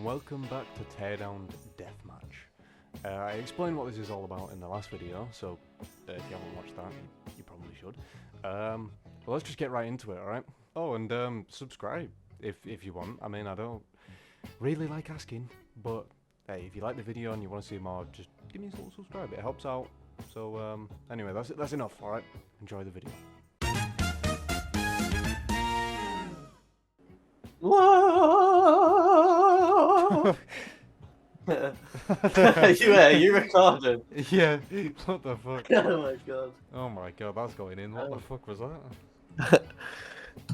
and welcome back to Teardown deathmatch. I explained what this is all about in the last video, so if you haven't watched that, you probably should. Well, let's just get right into it, alright? Oh, and subscribe if you want. I mean, I don't really like asking, but hey, if you like the video and you want to see more, just give me a little subscribe. It helps out. So anyway, that's enough, alright? Enjoy the video. Whoa! you recorded? Yeah, what the fuck? Oh my god. Oh my god, that's going in. What the fuck was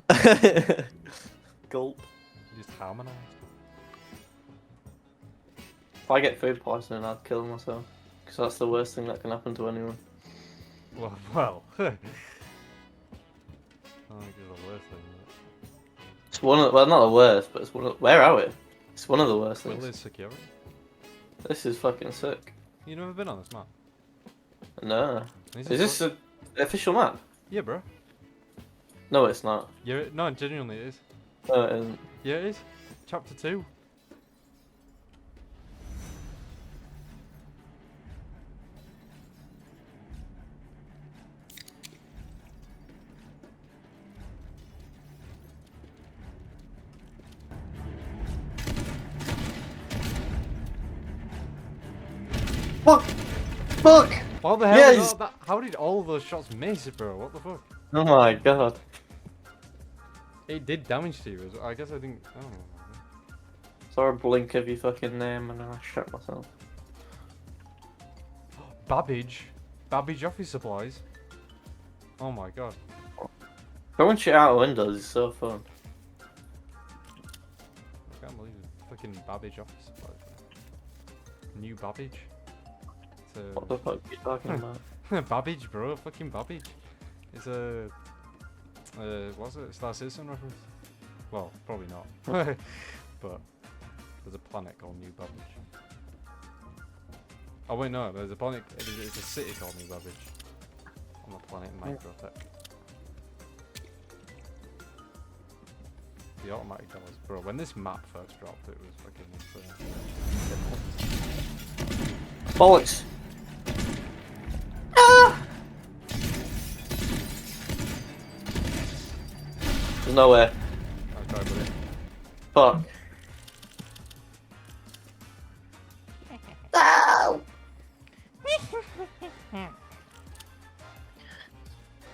that? Gulp. Just harmonized. If I get food poisoning, I'd kill myself. Because that's the worst thing that can happen to anyone. Well. I think it's the worst thing. It's one of, well, not the worst, but it's one of, where are we? It's one of the worst Well, things. there's security. This is fucking sick. You never been on this map? No. Is this an official map? Yeah, bro. No, it's not. Yeah, no, genuinely it is. No, it isn't. Yeah, it is. Chapter 2. Fuck! Fuck! What the hell? Yes! How did all those shots miss, bro? What the fuck? Oh my god. It did damage to you. I guess I didn't. I don't know. Saw a blink of your fucking name and I shot myself. Babbage office supplies. Oh my god. Throwing shit out of windows is so fun. I can't believe it. Fucking Babbage office supplies. New Babbage. What the fuck are you talking about? Babbage, bro. Fucking Babbage. It's a. What's it? Star Citizen reference? Well, probably not. But there's a planet called New Babbage. Oh wait, no. There's a planet. It's a city called New Babbage on the planet Microtech. The automatic dollars, bro. When this map first dropped, it was fucking insane. Bollocks! Ah! There's no way. I'll try with it. Fuck. Ow!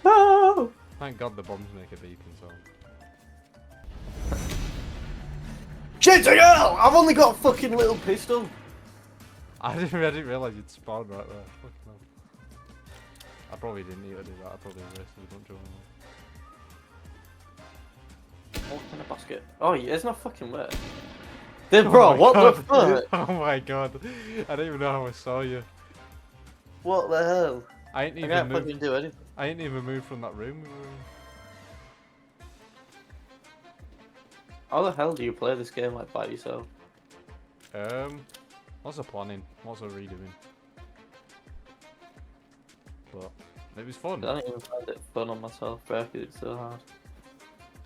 No! Thank God the bombs make a beeping sound. Shit, hell! I've only got a fucking little pistol. I didn't realise you'd spawn right there. Fucking hell. I probably didn't need to do that. I probably wasted a bunch of them. What's in a basket? Oh, yeah, there's no fucking way. Dude, bro, what the fuck? Oh my god. I don't even know how I saw you. What the hell? I ain't I even can't moved. fucking do anything. I ain't even moved from that room we were in. How the hell do you play this game like by yourself? Lots of planning, lots of redoing. But it was fun. I don't even find it fun on myself, bro, because it's so hard.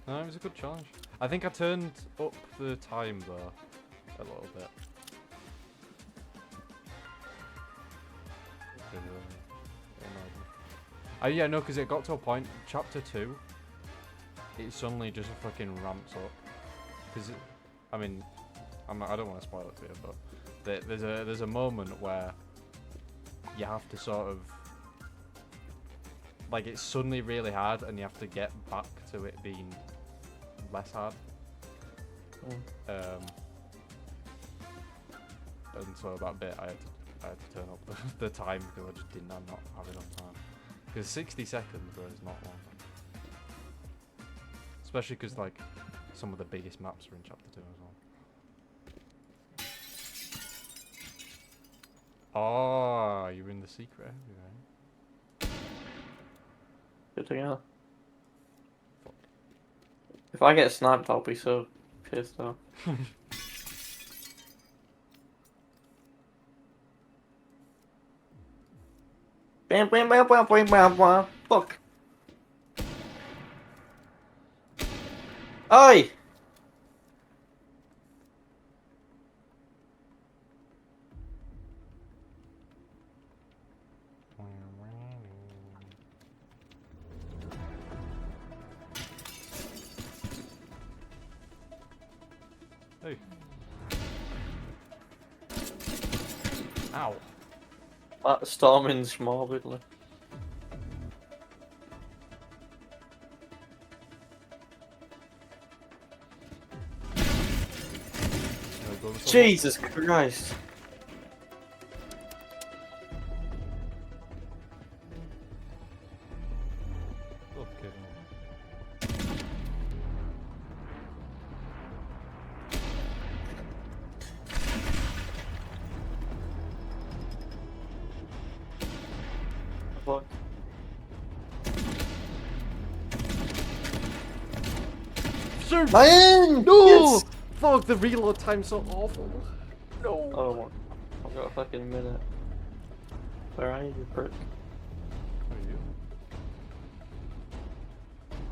No, it was a good challenge. I think I turned up the time though a little bit. Yeah, no, because it got to a point, chapter 2, it suddenly just fucking ramps up. Because, I mean, I don't want to spoil it for you, but there's a moment where you have to sort of, like, it's suddenly really hard and you have to get back to it being less hard. And so that bit I had to turn up the time because I just did not have enough time. Because 60 seconds, bro, is not long. Especially because, like, some of the biggest maps are in chapter 2 as well. Oh, you're in the secret area, right? Good to go. If I get sniped, I'll be so pissed off. Bam, bam, bam, bam, bam, bam, bam. Fuck. Oi! Hey. Ow. Storming's morbidly. Jesus Christ. Okay. Fuck. Shoot! Iron! No! Yes! Fuck, the reload time's so awful. No. Oh, I've got a fucking minute. Where are you, you prick? How are you?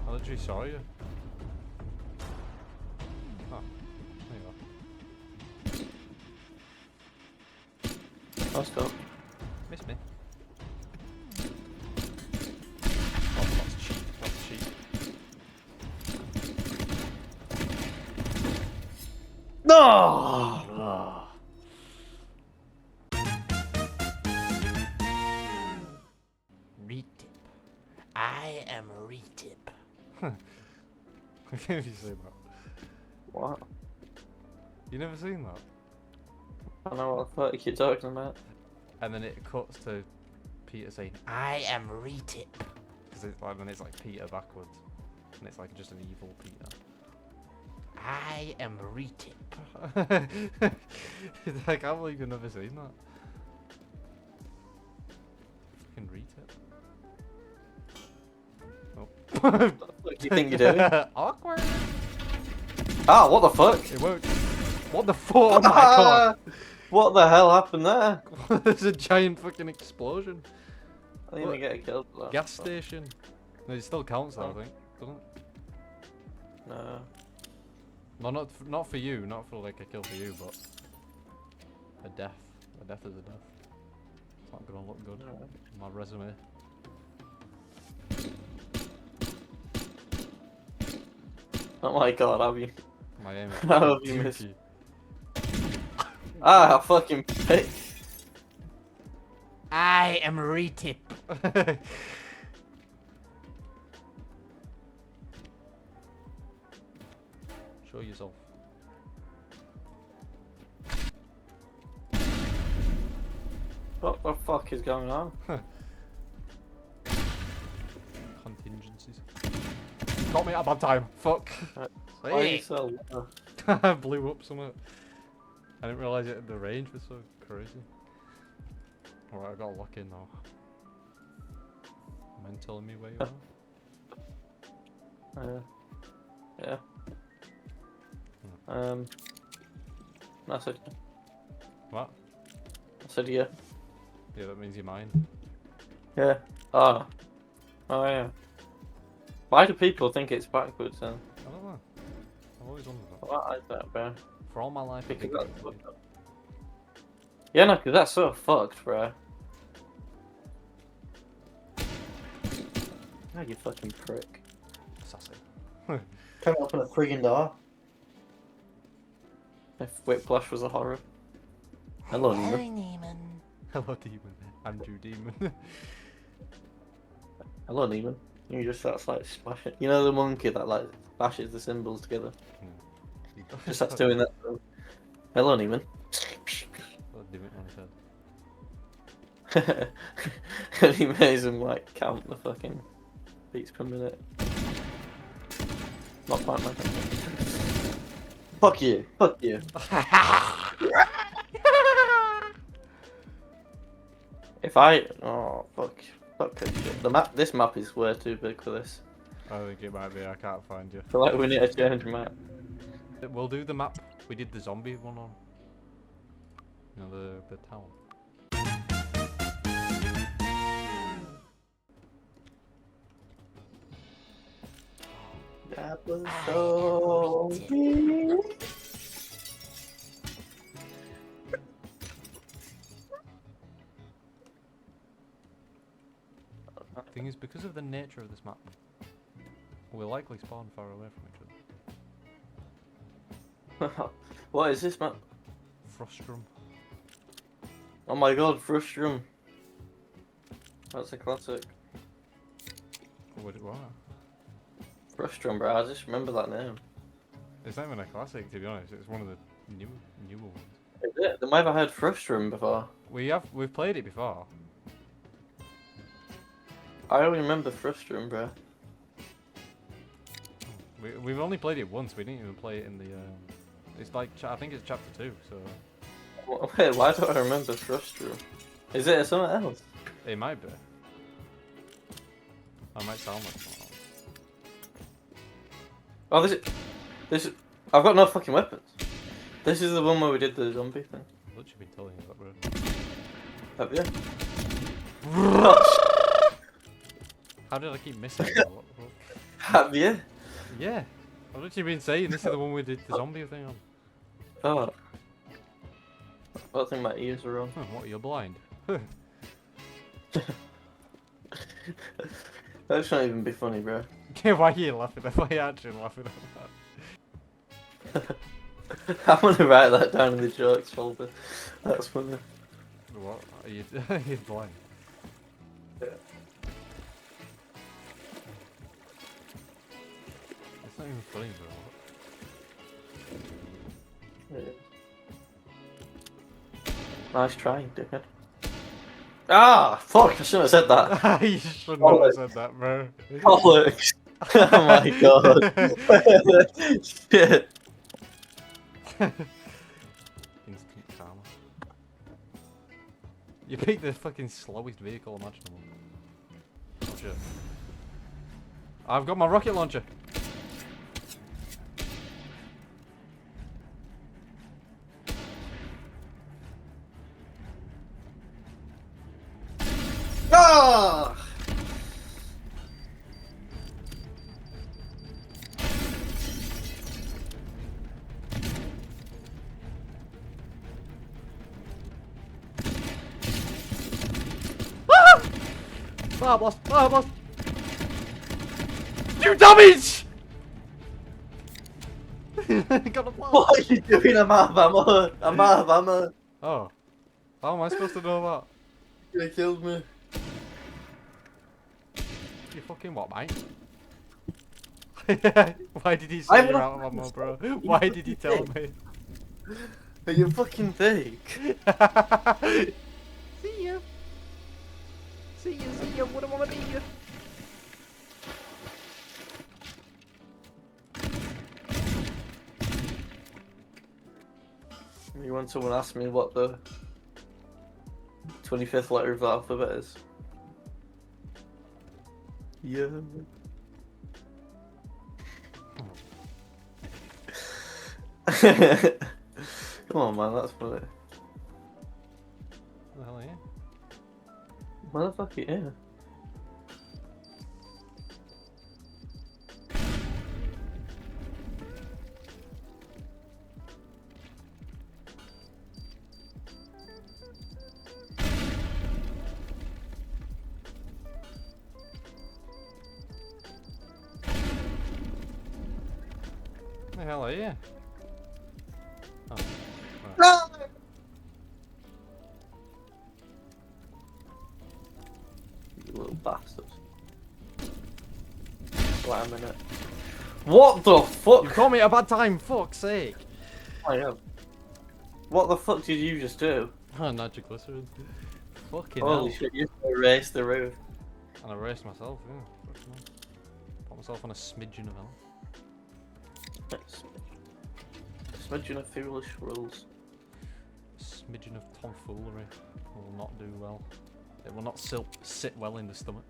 I literally saw you. Oh, there you Let's go. are. Miss me. Oh, that's cheap. That's cheap. No! Ugh. Retip. I am Retip. I can't even say that. What? You never seen that? I don't know what the fuck you're talking about. And then it cuts to Peter saying, I am Retip. Because it's like, then it's like Peter backwards. And it's like just an evil Peter. I am Retip. I can't believe you've never seen that. Fucking Retip. Oh. What the fuck do you think you're doing? Awkward. Ah, what the fuck? It worked. What the fuck? Oh my god. What the hell happened there? There's a giant fucking explosion. I didn't even get a kill for that. Gas station. No, it still counts though, I think. Doesn't it? No. No, not for you. Not for like a kill for you, but a death. A death is a death. It's not gonna look good on my resume. Oh my god, have you? My aim is How have you fucking missed? dookie. Ah, fucking pick. I am Retip. Show yourself. What the fuck is going on? Contingencies. Got me at a bad time. Fuck. Why are you so low? I blew up somewhere. I didn't realise it. The range was so crazy. Alright, I gotta lock in now. Men telling me where you are. Yeah. I said, What? I said yeah. Yeah, that means you're mine. Yeah. Oh. Oh yeah. Why do people think it's backwards then? I don't know. I've always wondered that. What is that, bro? For all my life, I Because think that's it's fucked up. Yeah, no, because that's so fucked, bro. Oh, you fucking prick. sassy. Come open a friggin' door. If Whiplash was a horror. Hello, Neiman. Hello, Demon. Andrew Demon. Hello, Neiman. You just starts like splashing. You know the monkey that like bashes the symbols together? Just starts doing that. Hello, Neiman. Hello, Demon on his head. And he makes him like count the fucking beats per minute. Not quite like that. Fuck you. Fuck you. If I... Oh, fuck. Fuck this shit. The map... This map is way too big for this. I think it might be. I can't find you. I feel like we need to change map. We'll do the map. We did the zombie one on. You know, the town. That was so big. Thing is, because of the nature of this map, we'll likely spawn far away from each other. What is this, man? Frustrum. Oh my god, Frustrum. That's a classic. What? Frustrum, bro. I just remember that name. It's not even a classic, to be honest. It's one of the newer ones. Is it? Have I ever heard Frustrum before? We've played it before. I only remember Frustrum, bro. We've only played it once. We didn't even play it in the. It's like I think it's chapter 2. So Wait, why do I remember Frustrum? Is it something else? it might be. I might sound like someone else. Oh, this. I've got no fucking weapons. This is the one where we did the zombie thing. What you been telling you that, bro? Have you? How did I keep missing it? What? Have you? Yeah. What have you been saying? This is the one we did the zombie thing on. Oh. I don't think my ears are on. Huh, what, you're blind? That should not even be funny, bro. Why are you laughing? Why are you actually laughing at that? I'm gonna write that down in the jokes folder. That's funny. What? Are you, are you blind? Yeah. It's not even funny, bro. Yeah. Nice try, dickhead. Ah, fuck! I shouldn't have said that. You should not have said that, bro. Bollocks! Oh my god! Shit! Instant karma. You picked the fucking slowest vehicle imaginable. Shit. I've got my rocket launcher. Ah! Fire blast! Fire blast! You dummies! Got a blast. What are you doing? I'm out of ammo! I'm out of ammo! Oh. How am I supposed to know You killed me. that? You fucking what, mate? Why did he say I'm you're not- out of ammo, bro? Why did he tell me? Are you fucking fake? See ya! See ya, wouldn't wanna be you. You want someone ask me what the 25th letter of the alphabet is? Yeah. Come on, man, that's funny. What the hell are you? Motherfucker, yeah. The hell are you? Oh. No! You little bastard. Slamming it. What the fuck? You caught me at a bad time, fuck's sake! I am. What the fuck did you just do? Oh, nitroglycerin. Fucking Holy hell. shit, you just erased the roof. And I raced myself, yeah. Fucking hell. Put myself on a smidgen of health. Smidgen of foolish rules. A smidgen of tomfoolery will not do well. It will not sit well in the stomach.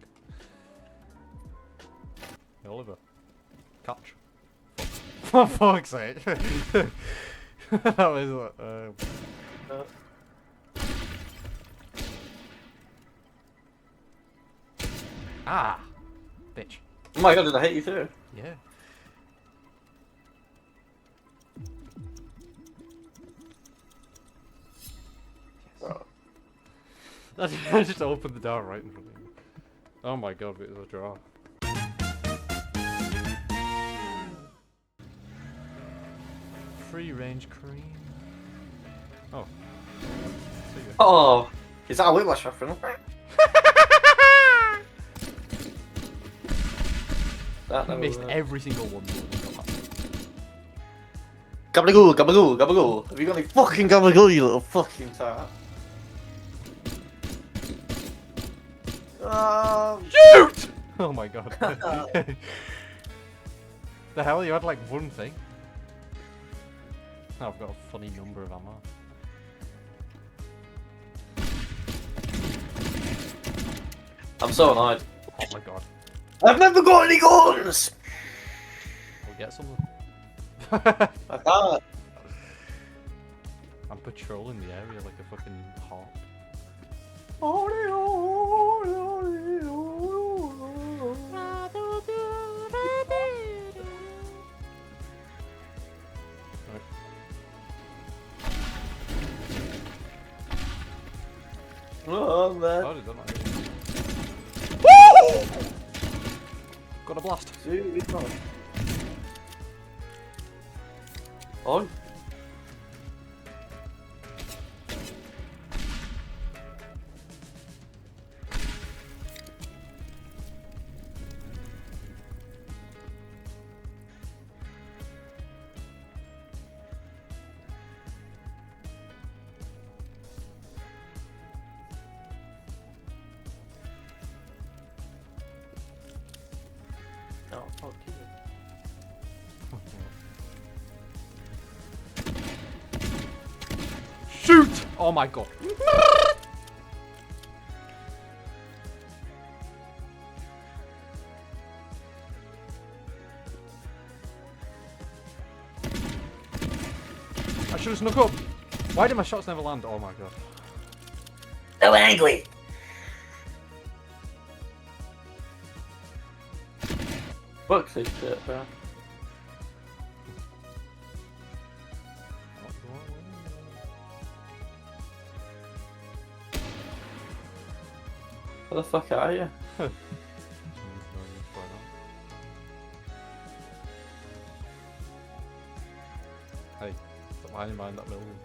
Hey, Oliver. Catch. For fuck's sake. That was Ah! Bitch. Oh my god, did I hit you through? Yeah. Oh. I just opened the door right in front of me. Oh my god, it was a draw. free range cream. Oh. See ya. Oh, is that a Whiplash reference? That never Missed worked. every single one. Gabagoo, gabagoo, gabagoo. Have you got any fucking gabagoo, you little fucking tart? Shoot! Oh my god. The hell, you had like one thing? Oh, I've got a funny number of ammo. I'm so annoyed. Oh my god. I've never got any guns! We'll get some. I can't. I'm patrolling the area like a fucking hawk. Oh, man. Oh, did that not hit? Woo! Got a blast. Oh. Oh, fuck you. Shoot! Oh my god. I should have snuck up. Why did my shots never land? Oh my god. So angry. Fuck this shit, bro. Where the fuck are you? Hey, stop hiding behind that building.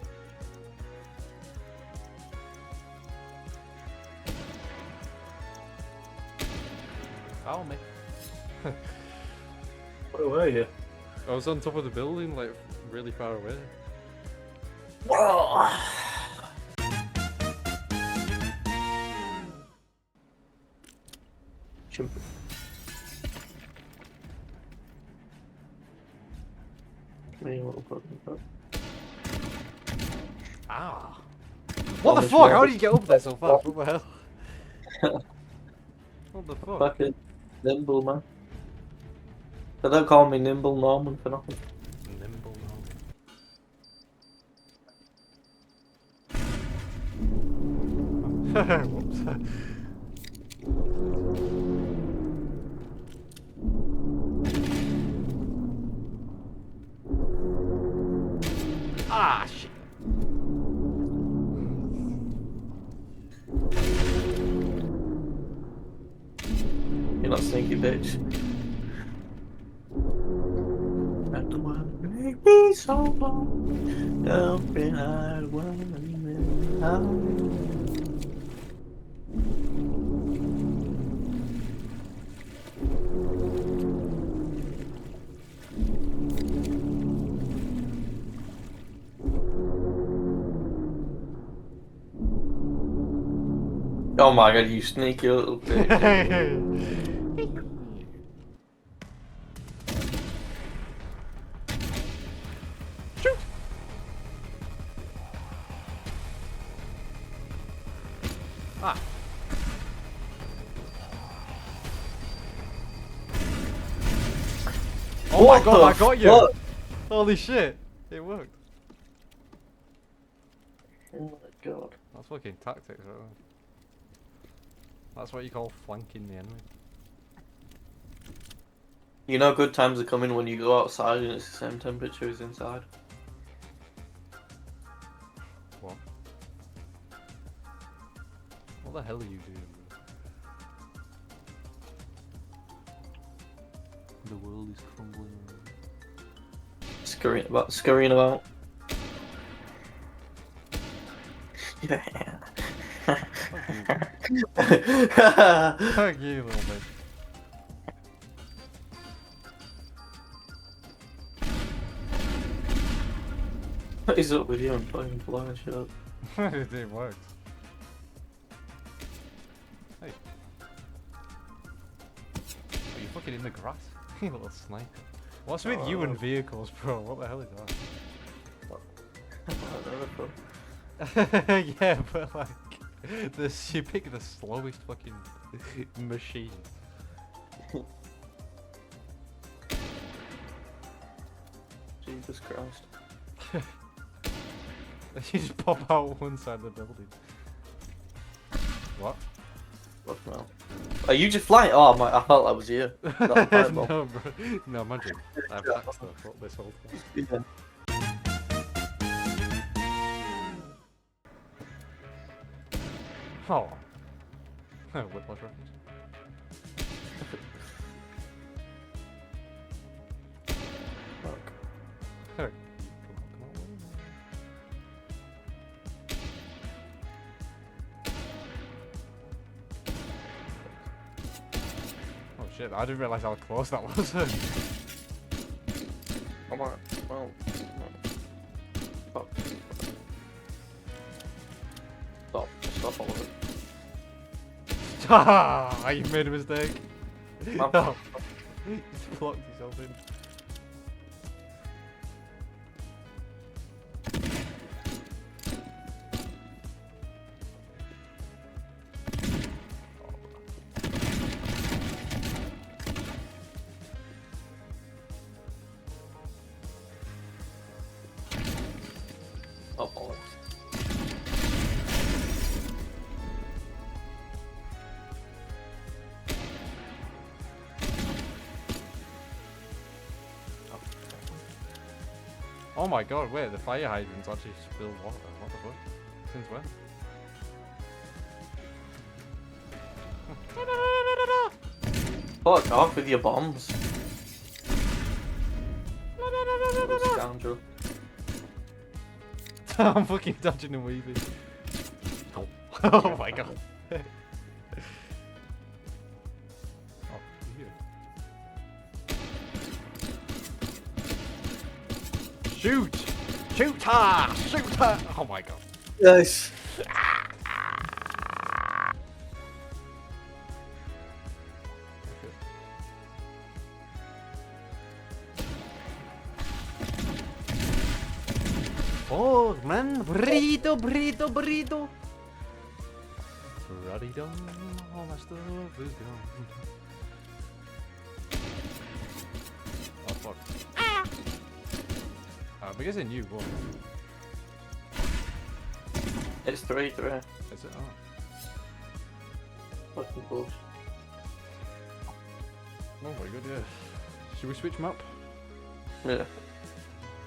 Follow me. Where were you? I was on top of the building, like really far away. Whoa. Chimp. Me, what the fuck? Ah. What the fuck? How did you get up there so fast? What the hell? What the fuck? Fucking nimble, man. They don't call me Nimble Norman for nothing. Nimble Norman. Whoops. Ah, shit. You're not sneaky, bitch. Not the one who make me so long. Don't be hard Oh my god, you sneaky little bitch. Shoot! Ah. Oh What my god, I the got you! fuck? Holy shit! It worked. Oh my god. That's fucking tactics, right? That's what you call flanking the enemy. You know good times are coming when you go outside and it's the same temperature as inside. What? What the hell are you doing? The world is crumbling. It's Scurrying about. Yeah. Fuck you, little bitch. What is up with you and fucking blowing shit up? It works. Hey. Are you fucking in the grass? You little sniper. What's with you and vehicles, bro? What the hell is that? Yeah, but like, you pick the slowest fucking machine. Jesus Christ. You just pop out one side of the building. What? What now? Are you just flying? Oh my! I thought that was you. No, bro. No, imagine. I've hacked stuff up this whole time. Yeah. Oh. Whiplash reference. Fuck. Come on. Oh shit, I didn't realise how close that was. Come on. Well. Fuck. Stop all of it. Ah, you made a mistake. Oh. Oh. You blocked yourself in. Oh, bollocks. Oh my god, wait, the fire hydrants actually spill water. What the fuck? Since when? Fuck off with your bombs. Scoundrel. I'm fucking dodging and weaving. Oh, oh my god. Oh, you. Shoot! Shoot her! Shoot her! Oh my god. Yes. Oh man, burrito, burrito, burrito. Burrito, all my stuff is gone. Oh fuck. I'm guessing you won. It's 3-3. Is it? Oh. Fucking bullshit. Oh very good, yeah. Should we switch map? Yeah.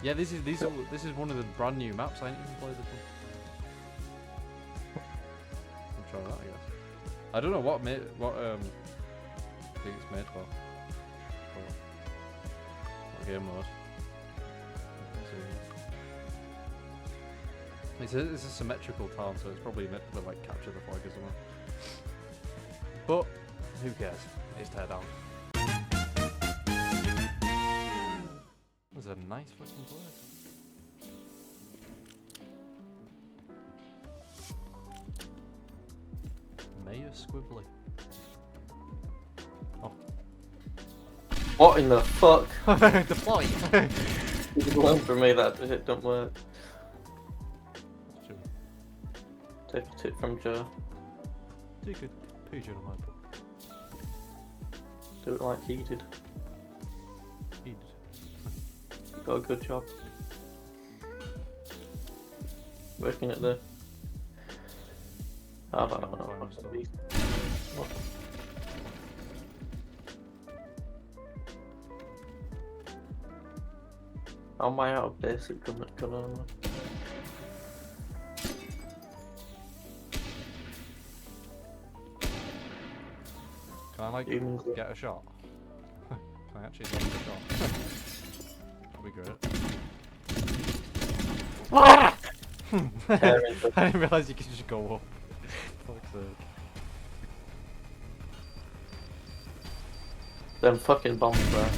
Yeah, this is one of the brand new maps. I ain't even played this one. I'm trying that, I guess. I don't know what thing it's made for. What game mode? It's a symmetrical town, so it's probably meant to like capture the flag or something. But who cares? It's Teardown. That's a nice fucking place. Mayor Squibbly. Oh. What in the fuck? Deploy! It's one for me that it don't work. Sure. Take a tip from Joe. Take a page out of my book. Do it like he did. He did. You got a good job. Working at the... I don't know. What? How am I out of basic gun armor? Can I like Even- get a shot? Can I actually get a shot? That'd be great. I Tearing the- didn't realise you could just go up. Fuck's sake. Them fucking bombs there.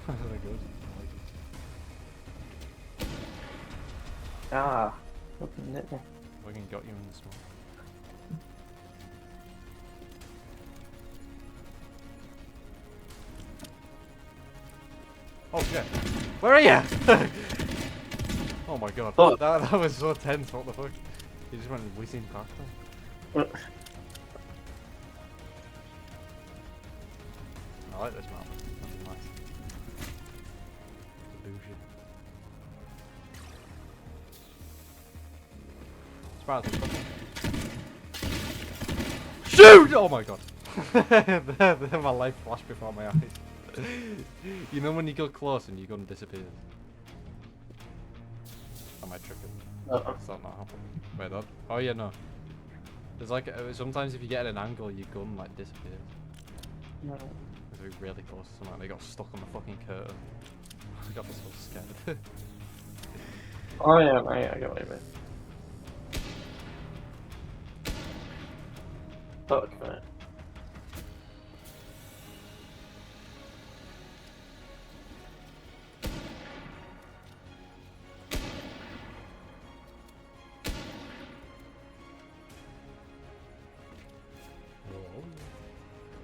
They're good. Ah. Fucking hit me. Fucking got you in the smoke. Oh shit. Where are you? Oh my god. Fuck. That was so tense, what the fuck? You just went whizzing past them. I like this map. That's nice. Illusion. Shoot! Oh my god. Then my life flashed before my eyes. You know when you go close and your gun disappears? Am I tripping? Does that not happen? Wait, that? Oh yeah, no. There's like, sometimes if you get at an angle, your gun like disappears. No. If you're really close to something, they got stuck on the fucking curtain. I got so scared. Oh yeah, mate, I get what you mean. Fuck, mate.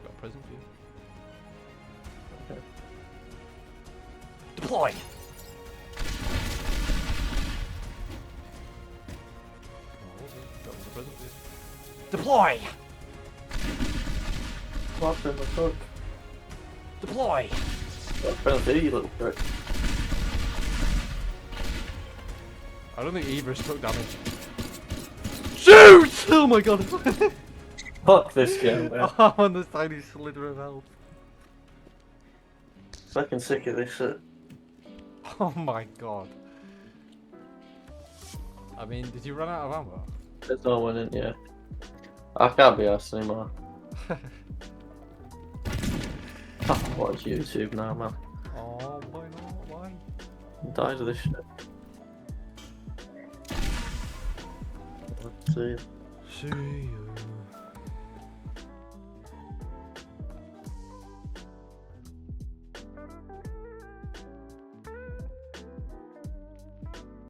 Got a present for you. Okay. Deploy! That was a present for you. Deploy! What in the fuck? Deploy! What's going to do, you little prick? I don't think either took damage. Shoot! Oh my god! Fuck this game, man. I'm on this tiny slither of health. Fucking sick of this shit. Oh my god. I mean, did you run out of ammo? There's no one in here. I can't be asked anymore. I watch YouTube now, man. Oh, why not? Why? I'm tired of this shit. Let's see. See you.